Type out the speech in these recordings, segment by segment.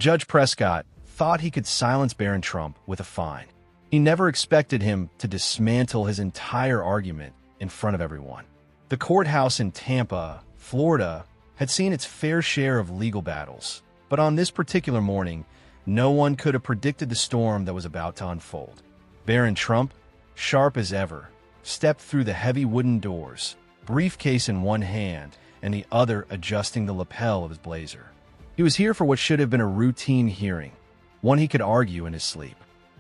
Judge Prescott thought he could silence Barron Trump with a fine. He never expected him to dismantle his entire argument in front of everyone. The courthouse in Tampa, Florida, had seen its fair share of legal battles, but on this particular morning, no one could have predicted the storm that was about to unfold. Barron Trump, sharp as ever, stepped through the heavy wooden doors, briefcase in one hand and the other adjusting the lapel of his blazer. He was here for what should have been a routine hearing, one he could argue in his sleep.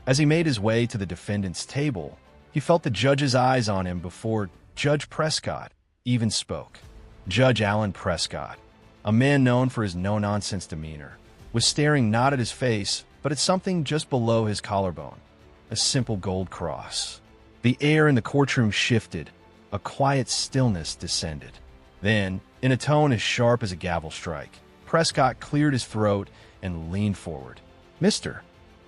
As he made his way to the defendant's table, he felt the judge's eyes on him before Judge Prescott even spoke. Judge Alan Prescott, a man known for his no-nonsense demeanor, was staring not at his face, but at something just below his collarbone, a simple gold cross. The air in the courtroom shifted, a quiet stillness descended. Then, in a tone as sharp as a gavel strike, Prescott cleared his throat and leaned forward. "Mr.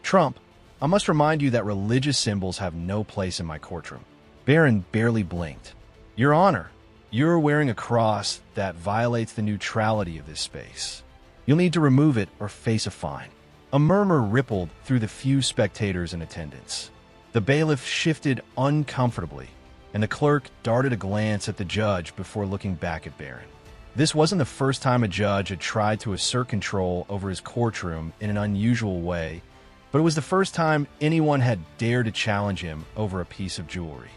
Trump, I must remind you that religious symbols have no place in my courtroom." Barron barely blinked. "Your Honor, you're wearing a cross that violates the neutrality of this space. You'll need to remove it or face a fine." A murmur rippled through the few spectators in attendance. The bailiff shifted uncomfortably, and the clerk darted a glance at the judge before looking back at Barron. This wasn't the first time a judge had tried to assert control over his courtroom in an unusual way, but it was the first time anyone had dared to challenge him over a piece of jewelry.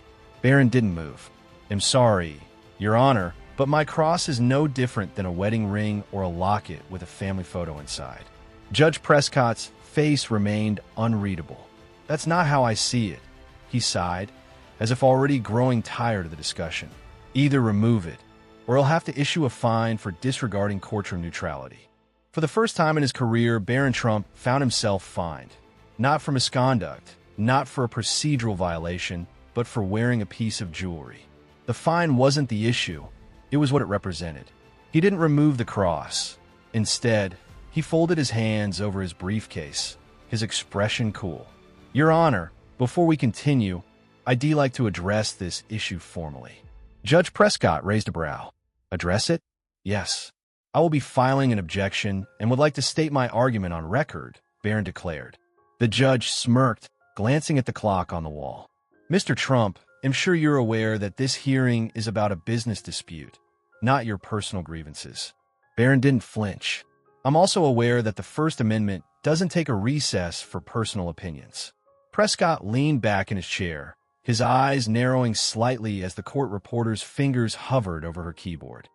Barron didn't move. "I'm sorry, Your Honor, but my cross is no different than a wedding ring or a locket with a family photo inside." Judge Prescott's face remained unreadable. "That's not how I see it," he sighed, as if already growing tired of the discussion. "Either remove it, or he'll have to issue a fine for disregarding courtroom neutrality." For the first time in his career, Barron Trump found himself fined. Not for misconduct, not for a procedural violation, but for wearing a piece of jewelry. The fine wasn't the issue, it was what it represented. He didn't remove the cross. Instead, he folded his hands over his briefcase, his expression cool. "Your Honor, before we continue, I'd like to address this issue formally." Judge Prescott raised a brow. "Address it?" "Yes. I will be filing an objection and would like to state my argument on record," Barron declared. The judge smirked, glancing at the clock on the wall. "Mr. Trump, I'm sure you're aware that this hearing is about a business dispute, not your personal grievances." Barron didn't flinch. "I'm also aware that the First Amendment doesn't take a recess for personal opinions." Prescott leaned back in his chair, his eyes narrowing slightly as the court reporter's fingers hovered over her keyboard.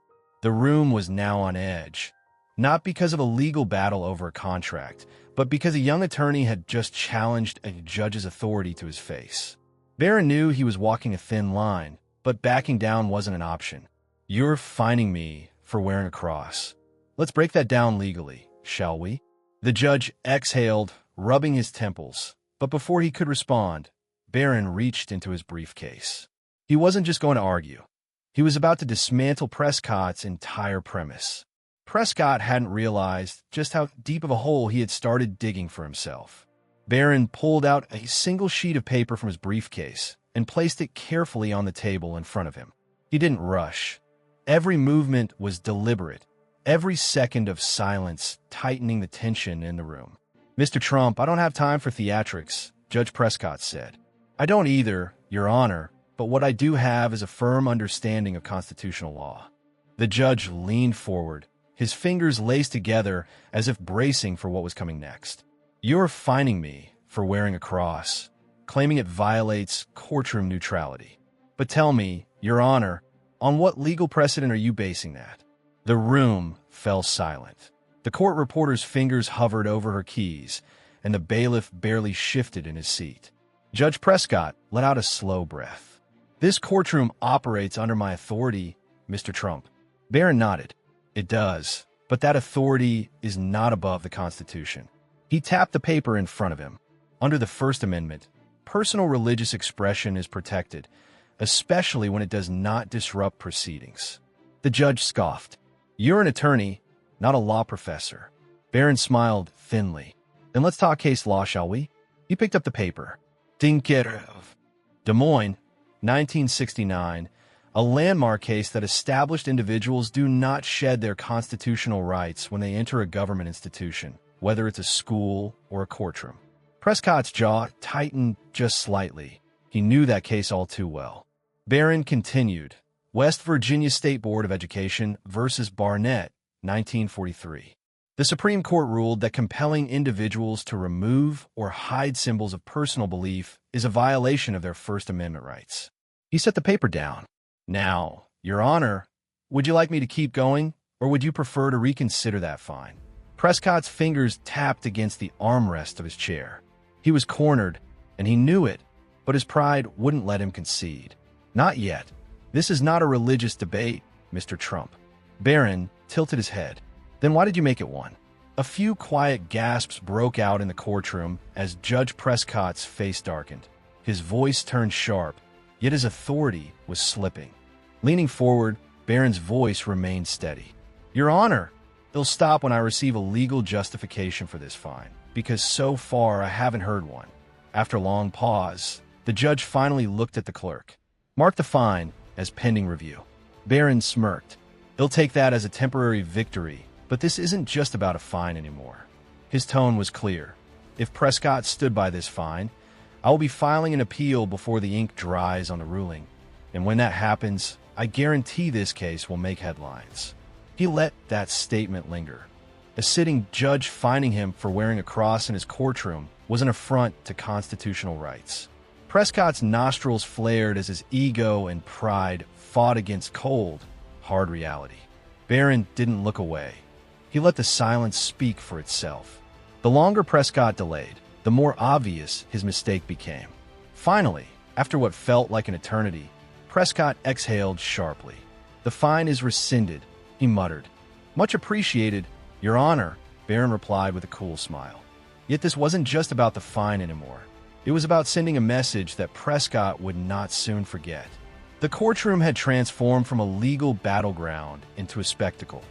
The room was now on edge, not because of a legal battle over a contract, but because a young attorney had just challenged a judge's authority to his face. Barron knew he was walking a thin line, but backing down wasn't an option. "You're fining me for wearing a cross. Let's break that down legally, shall we?" The judge exhaled, rubbing his temples, but before he could respond, Barron reached into his briefcase. He wasn't just going to argue. He was about to dismantle Prescott's entire premise. Prescott hadn't realized just how deep of a hole he had started digging for himself. Barron pulled out a single sheet of paper from his briefcase and placed it carefully on the table in front of him. He didn't rush. Every movement was deliberate, every second of silence tightening the tension in the room. "Mr. Trump, I don't have time for theatrics," Judge Prescott said. "I don't either, Your Honor, but what I do have is a firm understanding of constitutional law." The judge leaned forward, his fingers laced together as if bracing for what was coming next. "You're fining me for wearing a cross, claiming it violates courtroom neutrality. But tell me, Your Honor, on what legal precedent are you basing that?" The room fell silent. The court reporter's fingers hovered over her keys, and the bailiff barely shifted in his seat. Judge Prescott let out a slow breath. "This courtroom operates under my authority, Mr. Trump." Barron nodded. "It does, but that authority is not above the Constitution." He tapped the paper in front of him. "Under the First Amendment, personal religious expression is protected, especially when it does not disrupt proceedings." The judge scoffed. "You're an attorney, not a law professor." Barron smiled thinly. "Then let's talk case law, shall we?" He picked up the paper. Dinkerev. Des Moines, 1969, a landmark case that established individuals do not shed their constitutional rights when they enter a government institution, whether it's a school or a courtroom. Prescott's jaw tightened just slightly. He knew that case all too well. Barron continued, West Virginia State Board of Education versus Barnett, 1943. The Supreme Court ruled that compelling individuals to remove or hide symbols of personal belief is a violation of their First Amendment rights. He set the paper down. Now, Your Honor, would you like me to keep going, or would you prefer to reconsider that fine? Prescott's fingers tapped against the armrest of his chair. He was cornered, and he knew it, but his pride wouldn't let him concede. Not yet. This is not a religious debate, Mr. Trump. Barron tilted his head. Then why did you make it one? A few quiet gasps broke out in the courtroom as Judge Prescott's face darkened. His voice turned sharp, yet his authority was slipping. Leaning forward, Barron's voice remained steady. Your Honor, it'll stop when I receive a legal justification for this fine, because so far I haven't heard one. After a long pause, the judge finally looked at the clerk. Mark the fine as pending review. Barron smirked. He'll take that as a temporary victory, but this isn't just about a fine anymore. His tone was clear. If Prescott stood by this fine, I will be filing an appeal before the ink dries on the ruling. And when that happens, I guarantee this case will make headlines. He let that statement linger. A sitting judge fining him for wearing a cross in his courtroom was an affront to constitutional rights. Prescott's nostrils flared as his ego and pride fought against cold, hard reality. Barron didn't look away. He let the silence speak for itself. The longer Prescott delayed, the more obvious his mistake became. Finally, after what felt like an eternity, Prescott exhaled sharply. The fine is rescinded, he muttered. Much appreciated, Your Honor, Barron replied with a cool smile. Yet this wasn't just about the fine anymore. It was about sending a message that Prescott would not soon forget. The courtroom had transformed from a legal battleground into a spectacle.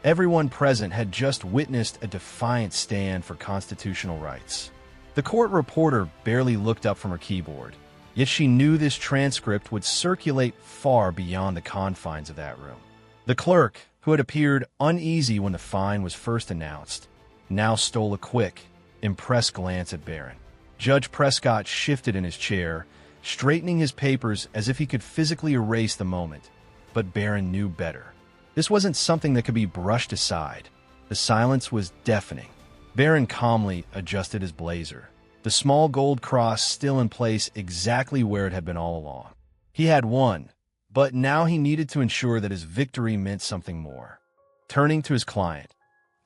Everyone present had just witnessed a defiant stand for constitutional rights. The court reporter barely looked up from her keyboard, yet she knew this transcript would circulate far beyond the confines of that room. The clerk, who had appeared uneasy when the fine was first announced, now stole a quick, impressed glance at Barron. Judge Prescott shifted in his chair, straightening his papers as if he could physically erase the moment. But Barron knew better. This wasn't something that could be brushed aside. The silence was deafening. Barron calmly adjusted his blazer, the small gold cross still in place exactly where it had been all along. He had won, but now he needed to ensure that his victory meant something more. Turning to his client,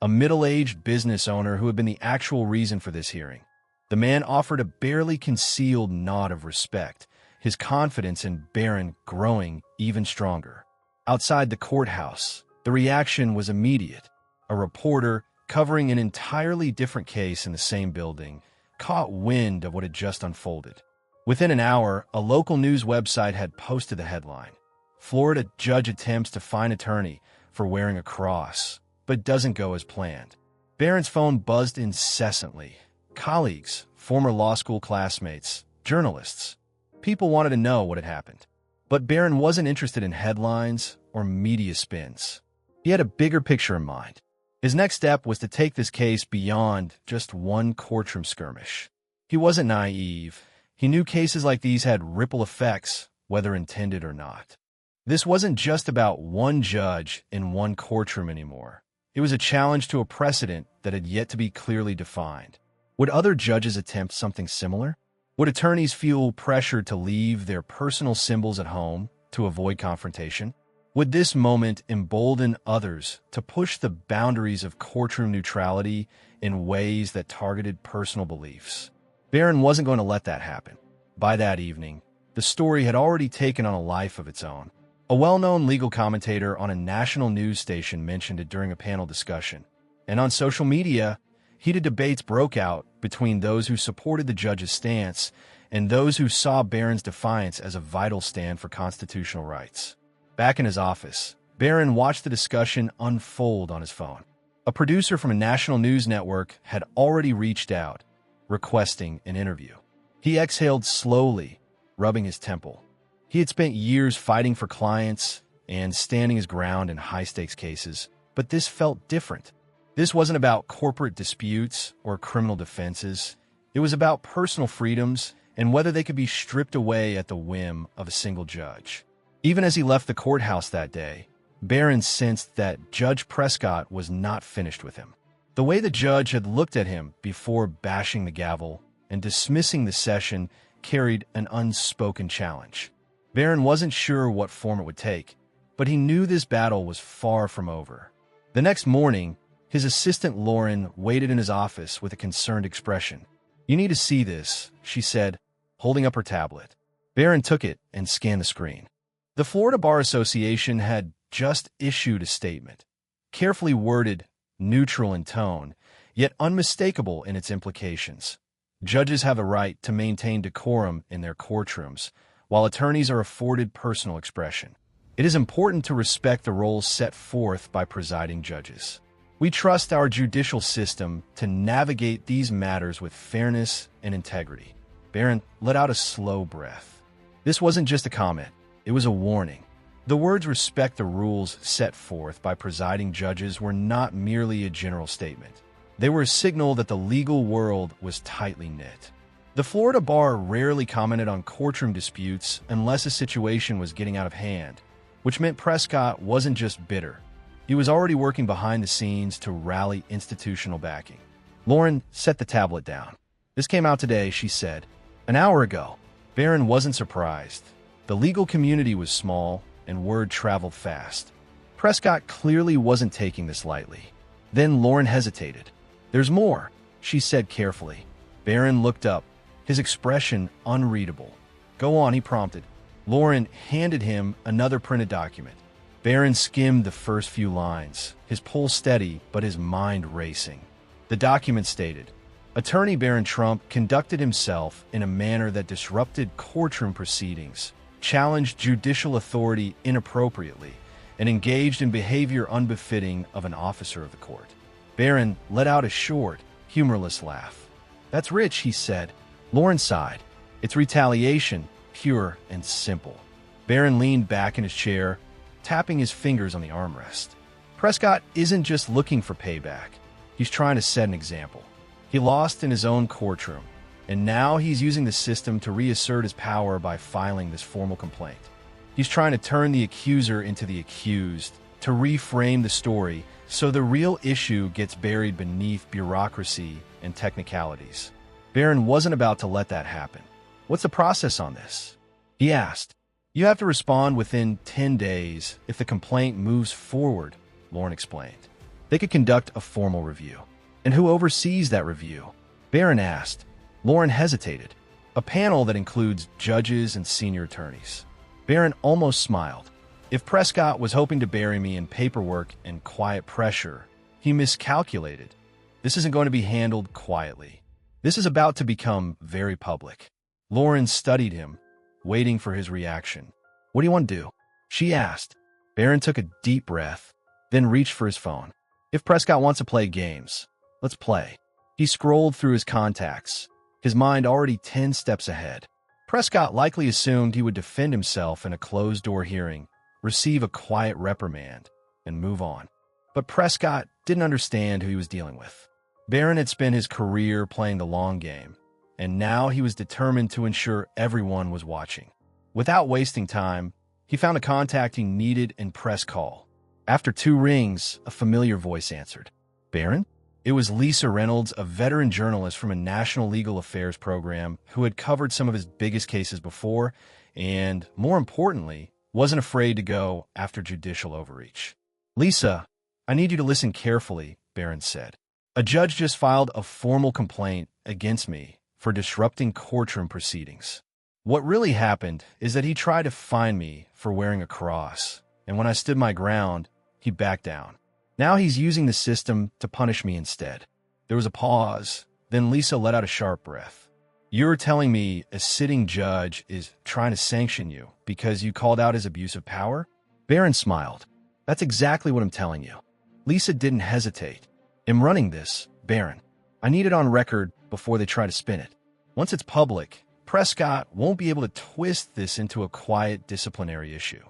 a middle-aged business owner who had been the actual reason for this hearing, the man offered a barely concealed nod of respect, his confidence in Barron growing even stronger. Outside the courthouse, the reaction was immediate. A reporter, covering an entirely different case in the same building, caught wind of what had just unfolded. Within an hour, a local news website had posted the headline: Florida judge attempts to fine attorney for wearing a cross, but doesn't go as planned. Barron's phone buzzed incessantly. Colleagues, former law school classmates, journalists. People wanted to know what had happened. But Barron wasn't interested in headlines or media spins. He had a bigger picture in mind. His next step was to take this case beyond just one courtroom skirmish. He wasn't naive. He knew cases like these had ripple effects, whether intended or not. This wasn't just about one judge in one courtroom anymore. It was a challenge to a precedent that had yet to be clearly defined. Would other judges attempt something similar? Would attorneys feel pressure to leave their personal symbols at home to avoid confrontation? Would this moment embolden others to push the boundaries of courtroom neutrality in ways that targeted personal beliefs? Barron wasn't going to let that happen. By that evening, the story had already taken on a life of its own. A well-known legal commentator on a national news station mentioned it during a panel discussion. And on social media, heated debates broke out between those who supported the judge's stance and those who saw Barron's defiance as a vital stand for constitutional rights. Back in his office, Barron watched the discussion unfold on his phone. A producer from a national news network had already reached out, requesting an interview. He exhaled slowly, rubbing his temple. He had spent years fighting for clients and standing his ground in high-stakes cases, but this felt different. This wasn't about corporate disputes or criminal defenses. It was about personal freedoms and whether they could be stripped away at the whim of a single judge. Even as he left the courthouse that day, Barron sensed that Judge Prescott was not finished with him. The way the judge had looked at him before bashing the gavel and dismissing the session carried an unspoken challenge. Barron wasn't sure what form it would take, but he knew this battle was far from over. The next morning, his assistant Lauren waited in his office with a concerned expression. "You need to see this," she said, holding up her tablet. Barron took it and scanned the screen. The Florida Bar Association had just issued a statement, carefully worded, neutral in tone, yet unmistakable in its implications. Judges have a right to maintain decorum in their courtrooms, while attorneys are afforded personal expression. It is important to respect the roles set forth by presiding judges. We trust our judicial system to navigate these matters with fairness and integrity. Barron let out a slow breath. This wasn't just a comment, it was a warning. The words "respect the rules" set forth by presiding judges were not merely a general statement. They were a signal that the legal world was tightly knit. The Florida Bar rarely commented on courtroom disputes unless a situation was getting out of hand, which meant Prescott wasn't just bitter. He was already working behind the scenes to rally institutional backing. Lauren set the tablet down. "This came out today," she said. "An hour ago." Barron wasn't surprised. The legal community was small, and word traveled fast. Prescott clearly wasn't taking this lightly. Then Lauren hesitated. "There's more," she said carefully. Barron looked up, his expression unreadable. "Go on," he prompted. Lauren handed him another printed document. Barron skimmed the first few lines, his pulse steady but his mind racing. The document stated, "Attorney Barron Trump conducted himself in a manner that disrupted courtroom proceedings, challenged judicial authority inappropriately, and engaged in behavior unbefitting of an officer of the court." Barron let out a short, humorless laugh. "That's rich," he said. Lauren sighed. "It's retaliation, pure and simple." Barron leaned back in his chair, tapping his fingers on the armrest. Prescott isn't just looking for payback. He's trying to set an example. He lost in his own courtroom, and now he's using the system to reassert his power by filing this formal complaint. He's trying to turn the accuser into the accused, to reframe the story so the real issue gets buried beneath bureaucracy and technicalities. Barron wasn't about to let that happen. "What's the process on this?" he asked. "You have to respond within 10 days if the complaint moves forward," Lauren explained. "They could conduct a formal review." "And who oversees that review?" Barron asked. Lauren hesitated. "A panel that includes judges and senior attorneys." Barron almost smiled. If Prescott was hoping to bury me in paperwork and quiet pressure, he miscalculated. This isn't going to be handled quietly. This is about to become very public. Lauren studied him, waiting for his reaction. "What do you want to do?" she asked. Barron took a deep breath, then reached for his phone. "If Prescott wants to play games, let's play." He scrolled through his contacts, his mind already 10 steps ahead. Prescott likely assumed he would defend himself in a closed-door hearing, receive a quiet reprimand, and move on. But Prescott didn't understand who he was dealing with. Barron had spent his career playing the long game, and now he was determined to ensure everyone was watching. Without wasting time, he found a contact he needed and pressed call. After 2 rings, a familiar voice answered. "Barron?" It was Lisa Reynolds, a veteran journalist from a national legal affairs program who had covered some of his biggest cases before and, more importantly, wasn't afraid to go after judicial overreach. "Lisa, I need you to listen carefully," Barron said. "A judge just filed a formal complaint against me for disrupting courtroom proceedings. What really happened is that he tried to fine me for wearing a cross, and when I stood my ground, he backed down. Now he's using the system to punish me instead." There was a pause, then Lisa let out a sharp breath. "You're telling me a sitting judge is trying to sanction you because you called out his abuse of power?" Barron smiled. "That's exactly what I'm telling you." Lisa didn't hesitate. "I'm running this, Barron. I need it on record before they try to spin it. Once it's public, Prescott won't be able to twist this into a quiet disciplinary issue."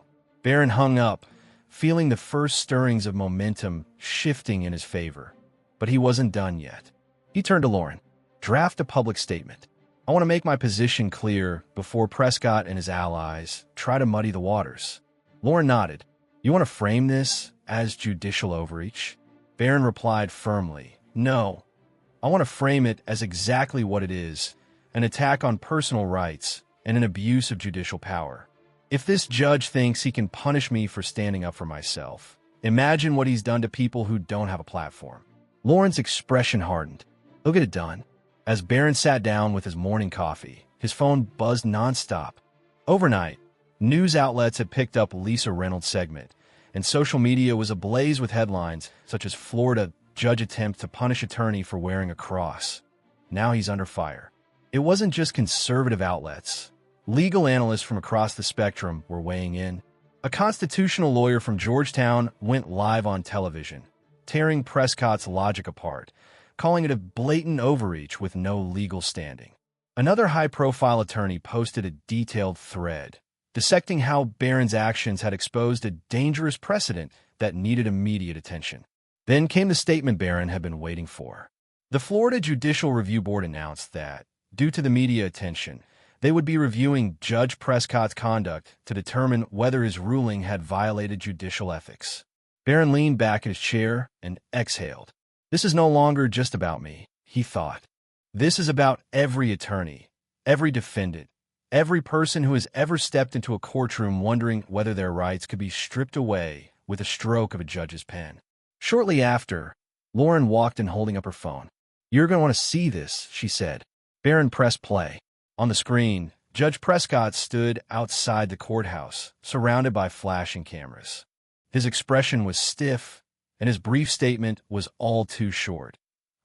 Barron hung up, feeling the first stirrings of momentum shifting in his favor. But he wasn't done yet. He turned to Lauren. Draft a public statement. I want to make my position clear before Prescott and his allies try to muddy the waters. Lauren nodded. You want to frame this as judicial overreach? Barron replied firmly. No. I want to frame it as exactly what it is, an attack on personal rights and an abuse of judicial power. If this judge thinks he can punish me for standing up for myself, imagine what he's done to people who don't have a platform. Lauren's expression hardened. He'll get it done. As Barron sat down with his morning coffee, his phone buzzed nonstop. Overnight, news outlets had picked up Lisa Reynolds' segment, and social media was ablaze with headlines such as Florida judge attempts to punish attorney for wearing a cross. Now he's under fire. It wasn't just conservative outlets. Legal analysts from across the spectrum were weighing in. A constitutional lawyer from Georgetown went live on television, tearing Prescott's logic apart, calling it a blatant overreach with no legal standing. Another high-profile attorney posted a detailed thread, dissecting how Barron's actions had exposed a dangerous precedent that needed immediate attention. Then came the statement Barron had been waiting for. The Florida Judicial Review Board announced that, due to the media attention, they would be reviewing Judge Prescott's conduct to determine whether his ruling had violated judicial ethics. Barron leaned back in his chair and exhaled. This is no longer just about me, he thought. This is about every attorney, every defendant, every person who has ever stepped into a courtroom wondering whether their rights could be stripped away with a stroke of a judge's pen. Shortly after, Lauren walked in holding up her phone. You're going to want to see this, she said. Barron pressed play. On the screen, Judge Prescott stood outside the courthouse, surrounded by flashing cameras. His expression was stiff, and his brief statement was all too short.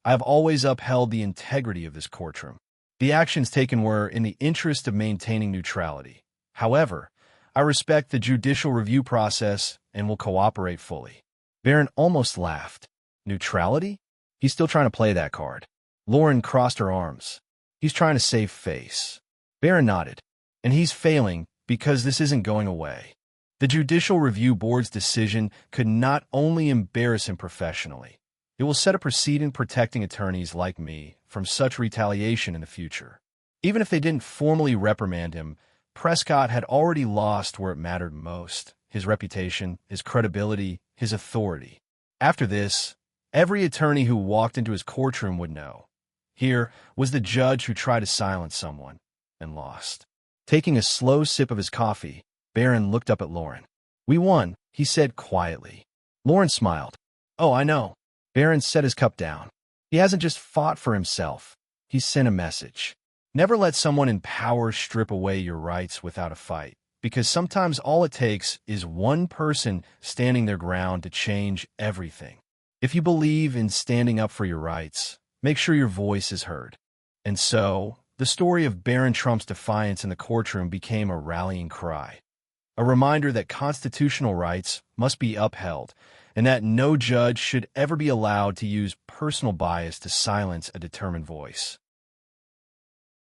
I have always upheld the integrity of this courtroom. The actions taken were in the interest of maintaining neutrality. However, I respect the judicial review process and will cooperate fully. Barron almost laughed. Neutrality? He's still trying to play that card. Lauren crossed her arms. He's trying to save face. Barron nodded. And he's failing because this isn't going away. The Judicial Review Board's decision could not only embarrass him professionally, it will set a precedent protecting attorneys like me from such retaliation in the future. Even if they didn't formally reprimand him, Prescott had already lost where it mattered most: his reputation, his credibility, his authority. After this, every attorney who walked into his courtroom would know. Here was the judge who tried to silence someone and lost. Taking a slow sip of his coffee, Barron looked up at Lauren. We won, he said quietly. Lauren smiled. Oh, I know. Barron set his cup down. He hasn't just fought for himself. He sent a message. Never let someone in power strip away your rights without a fight, because sometimes all it takes is one person standing their ground to change everything. If you believe in standing up for your rights, make sure your voice is heard. And so, the story of Barron Trump's defiance in the courtroom became a rallying cry. A reminder that constitutional rights must be upheld and that no judge should ever be allowed to use personal bias to silence a determined voice.